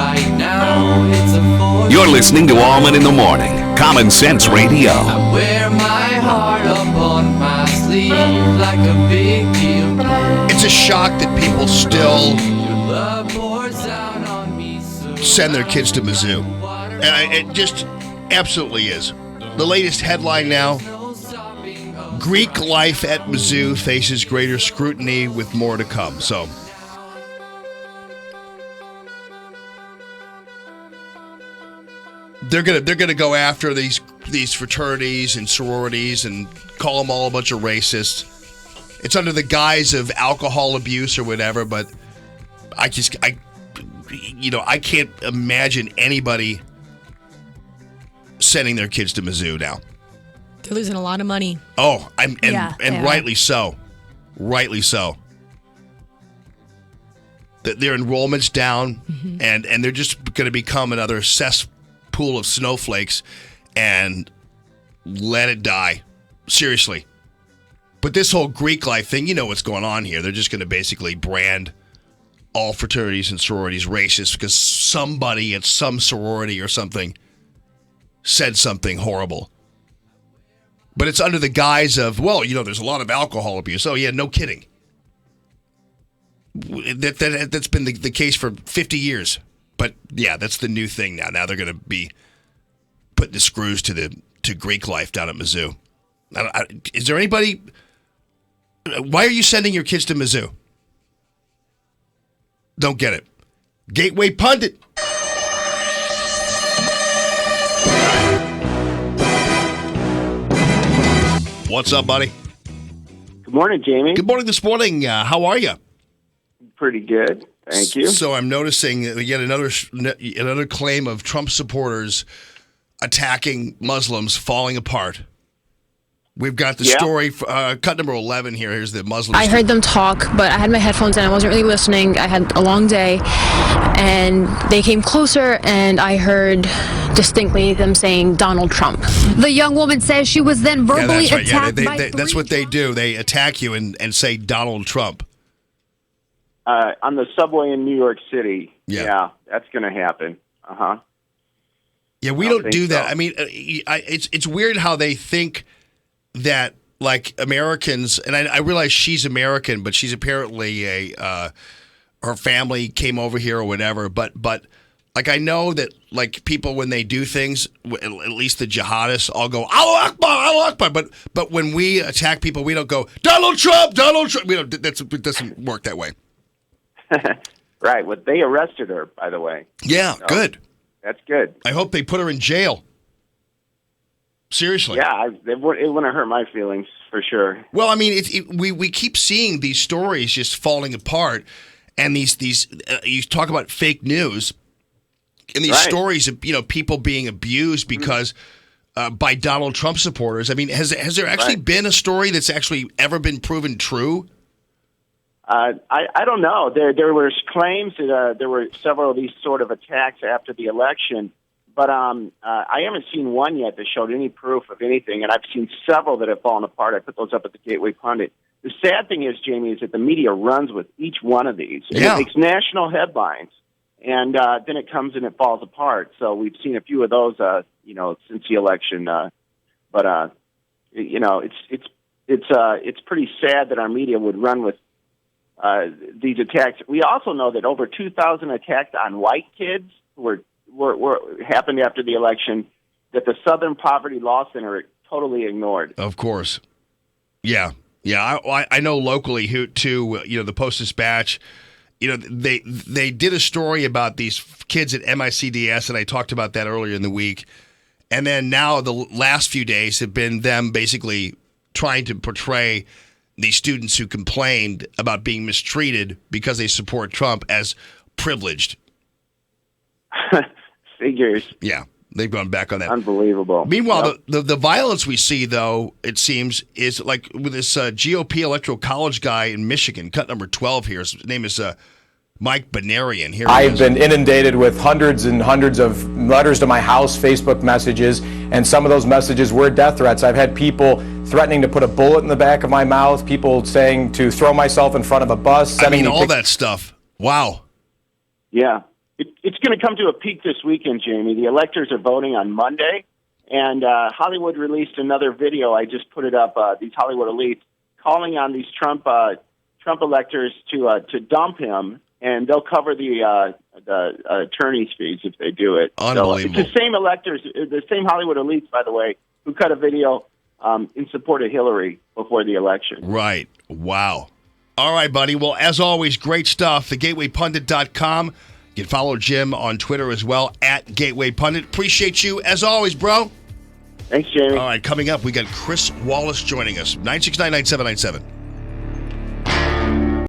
right now. It's a force. You're listening to Allman in the Morning, Common Sense Radio. I wear my heart up on my sleeve like a big deal. It's a shock that people still Your love pours out on me so send their kids to Mizzou. It just absolutely is. The latest headline now, Greek life at Mizzou faces greater scrutiny with more to come. So they're gonna go after these fraternities and sororities and call them all a bunch of racists. It's under the guise of alcohol abuse or whatever, but I can't imagine anybody sending their kids to Mizzou now. They're losing a lot of money. Oh, and Yeah, rightly so. Rightly so. Their enrollment's down, and they're just going to become another cesspool of snowflakes and let it die. Seriously. But this whole Greek life thing, you know what's going on here. They're just going to basically brand all fraternities and sororities racist because somebody at some sorority or something said something horrible. But it's under the guise of, well, there's a lot of alcohol abuse. Oh, yeah, no kidding. That's been the case for 50 years. But, yeah, that's the new thing now. Now they're going to be putting the screws to Greek life down at Mizzou. Is there anybody... Why are you sending your kids to Mizzou? Don't get it. Gateway Pundit. What's up, buddy? Good morning, Jamie. Good morning this morning. How are you? Pretty good. Thank you. So I'm noticing yet another claim of Trump supporters attacking Muslims falling apart. We've got the story, cut number 11 here. Here's the Muslim. I heard them talk, but I had my headphones in. I wasn't really listening. I had a long day, and they came closer, and I heard distinctly them saying Donald Trump. The young woman says she was then verbally attacked by that's what they do. They attack you and say Donald Trump. On the subway in New York City. Yeah. That's going to happen. Uh-huh. Yeah, we don't do that. So. I mean, it's weird how they think that, like, Americans, and I realize she's American, but she's apparently her family came over here or whatever, but like, I know that, like, people, when they do things, at least the jihadists, all go, Allahu Akbar, Allahu Akbar, but when we attack people, we don't go, Donald Trump, Donald Trump. It doesn't work that way. Right. Well, they arrested her, by the way. Yeah, so, good. That's good. I hope they put her in jail. Seriously. Yeah, it wouldn't hurt my feelings, for sure. Well, I mean, we keep seeing these stories just falling apart, and these you talk about fake news, and these stories of people being abused because by Donald Trump supporters. I mean, has there actually been a story that's actually ever been proven true? I don't know. There were claims that there were several of these sort of attacks after the election. But I haven't seen one yet that showed any proof of anything, and I've seen several that have fallen apart. I put those up at the Gateway Pundit. The sad thing is, Jamie, is that the media runs with each one of these. And it makes national headlines, and then it comes and it falls apart. So we've seen a few of those, since the election. It's pretty sad that our media would run with these attacks. We also know that over 2,000 attacks on white kids were happened after the election, that the Southern Poverty Law Center totally ignored. Of course. Yeah. I know locally the Post-Dispatch, they did a story about these kids at MICDS, and I talked about that earlier in the week. And then now the last few days have been them basically trying to portray these students who complained about being mistreated because they support Trump as privileged. Figures. Yeah, they've gone back on that. Unbelievable. Meanwhile, the violence we see, though, it seems, is like with this GOP electoral college guy in Michigan, cut number 12 here. His name is Mike Benarian. Here I've been inundated with hundreds and hundreds of letters to my house, Facebook messages, and some of those messages were death threats. I've had people threatening to put a bullet in the back of my mouth, people saying to throw myself in front of a bus. All that stuff. Wow. Yeah. it's going to come to a peak this weekend, Jamie. The electors are voting on Monday, and Hollywood released another video. I just put it up. These Hollywood elites calling on these Trump electors to dump him, and they'll cover the attorney's fees if they do it. Unbelievable. So it's the same electors, the same Hollywood elites, by the way, who cut a video in support of Hillary before the election. Right. Wow. All right, buddy. Well, as always, great stuff. TheGatewayPundit.com. You can follow Jim on Twitter as well, at Gateway Pundit. Appreciate you, as always, bro. Thanks, Jamie. All right, coming up, we got Chris Wallace joining us, 969-9797.